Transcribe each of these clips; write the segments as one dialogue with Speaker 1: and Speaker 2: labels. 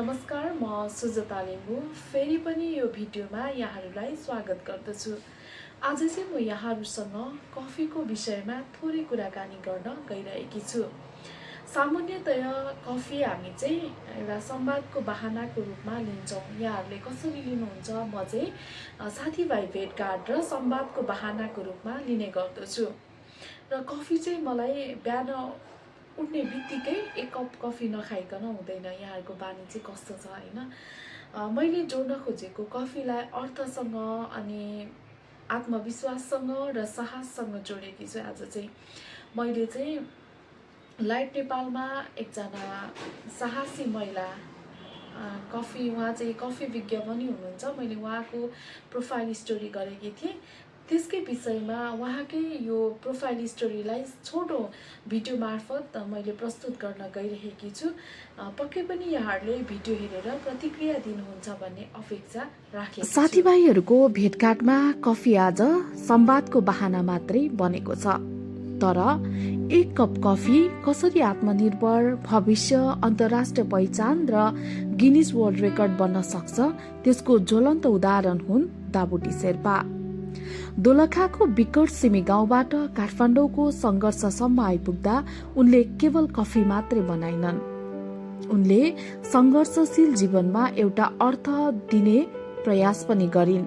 Speaker 1: नमस्कार, म सुजता लिम्बू फेरि पनि यो भिडियोमा यहाँहरूलाई स्वागत गर्दछु। आज चाहिँ म यहाँहरूसँग कफीको विषयमा थोरै कुराकानी गर्न गइरहेकी छु। सामान्यतया कफी हामी चाहिँ एउटा संवादको बहानाको रूपमा लिन्छौँ। यहाँहरूले कसरी लिनुहुन्छ? म चाहिँ साथीभाइ भेटघाट र संवादको बहानाको रूपमा लिने गर्दछु। र कफी चाहिँ मलाई बिहान उठ्ने बित्तिकै एक कप कफी नखाइकन हुँदैन। यहाँहरूको बानी चाहिँ कस्तो छ हैन? मैले जोड्न खोजेको कफीलाई अर्थसँग अनि आत्मविश्वाससँग र साहससँग जोडेकी छु। आज चाहिँ मैले चाहिँ लाइट नेपालमा एकजना साहसी महिला उहाँ चाहिँ कफी विज्ञ पनि हुनुहुन्छ। मैले उहाँको प्रोफाइल स्टोरी गरेकी थिएँ। त्यसकै विषयमा उहाँकै यो प्रोफाइल स्टोरीलाई छोटो भिडियो मार्फत मैले प्रस्तुत गर्न गइरहेकी छु। पक्कै पनि यहाँहरूले भिडियो हेरेर प्रतिक्रिया दिनुहुन्छ भन्ने अपेक्षा राखेको छु।
Speaker 2: साथीभाइहरूको भेटघाटमा कफी आज संवादको बहाना मात्रै बनेको छ। तर एक कप कफी कसरी आत्मनिर्भर, भविष्य, अन्तर्राष्ट्रिय पहिचान र गिनिज वर्ल्ड रेकर्ड बन्न सक्छ, त्यसको ज्वलन्त उदाहरण हुन् दाबुटी शेर्पा। दोलखाको विकट सिमी गाउँबाट काठमाडौँको संघर्षसम्म आइपुग्दा उनले केवल कफी मात्रै बनाइनन्। उनले संघर्षशील जीवनमा एउटा अर्थ दिने प्रयास पनि गरिन्।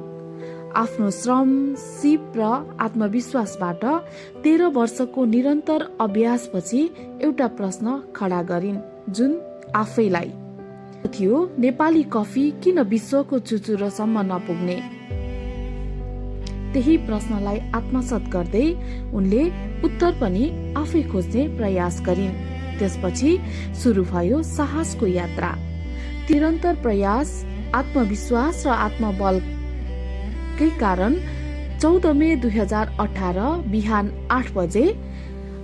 Speaker 2: आफ्नो श्रम, सिप र आत्मविश्वासबाट 13 वर्षको निरन्तर अभ्यासपछि एउटा प्रश्न खडा गरिन्, जुन आफैलाई थियो, नेपाली कफी किन विश्वको चुचुरोसम्म नपुग्ने? त्यही प्रश्नलाई आत्मसात गर्दै उनले उत्तर पनि आफै खोज्ने प्रयास गरिन्। त्यसपछि सुरु भयो साहसको यात्रा। निरन्तर प्रयास, आत्मविश्वास र आत्मबलकै कारण 14 मे 2018 बिहान 8 बजे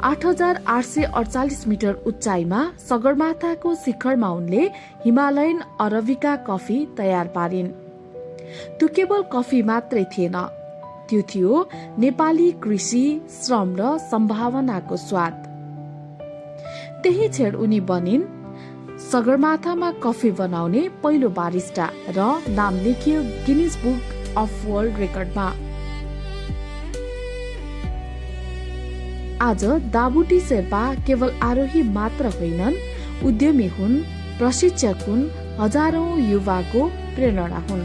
Speaker 2: 8848 मिटर उचाइमा सगरमाथाको शिखरमा उनले हिमालयन अरबिका कफी तयार पारिन्। त्यो केवल कफी मात्रै थिएन, त्यो थियो नेपाली कृषि, श्रम र सम्भावनाको स्वाद। त्यही क्षण उनी बनिन् सगरमाथामा कफी बनाउने पहिलो बारिस्टा र नाम लेखियो गिनिज बुक अफ वर्ल्ड रेकर्डमा। आज दाबुटी शेर्पा केवल आरोही मात्र होइनन्, उद्यमी हुन्, प्रशिक्षक हुन्, हजारौं युवाको प्रेरणा हुन्।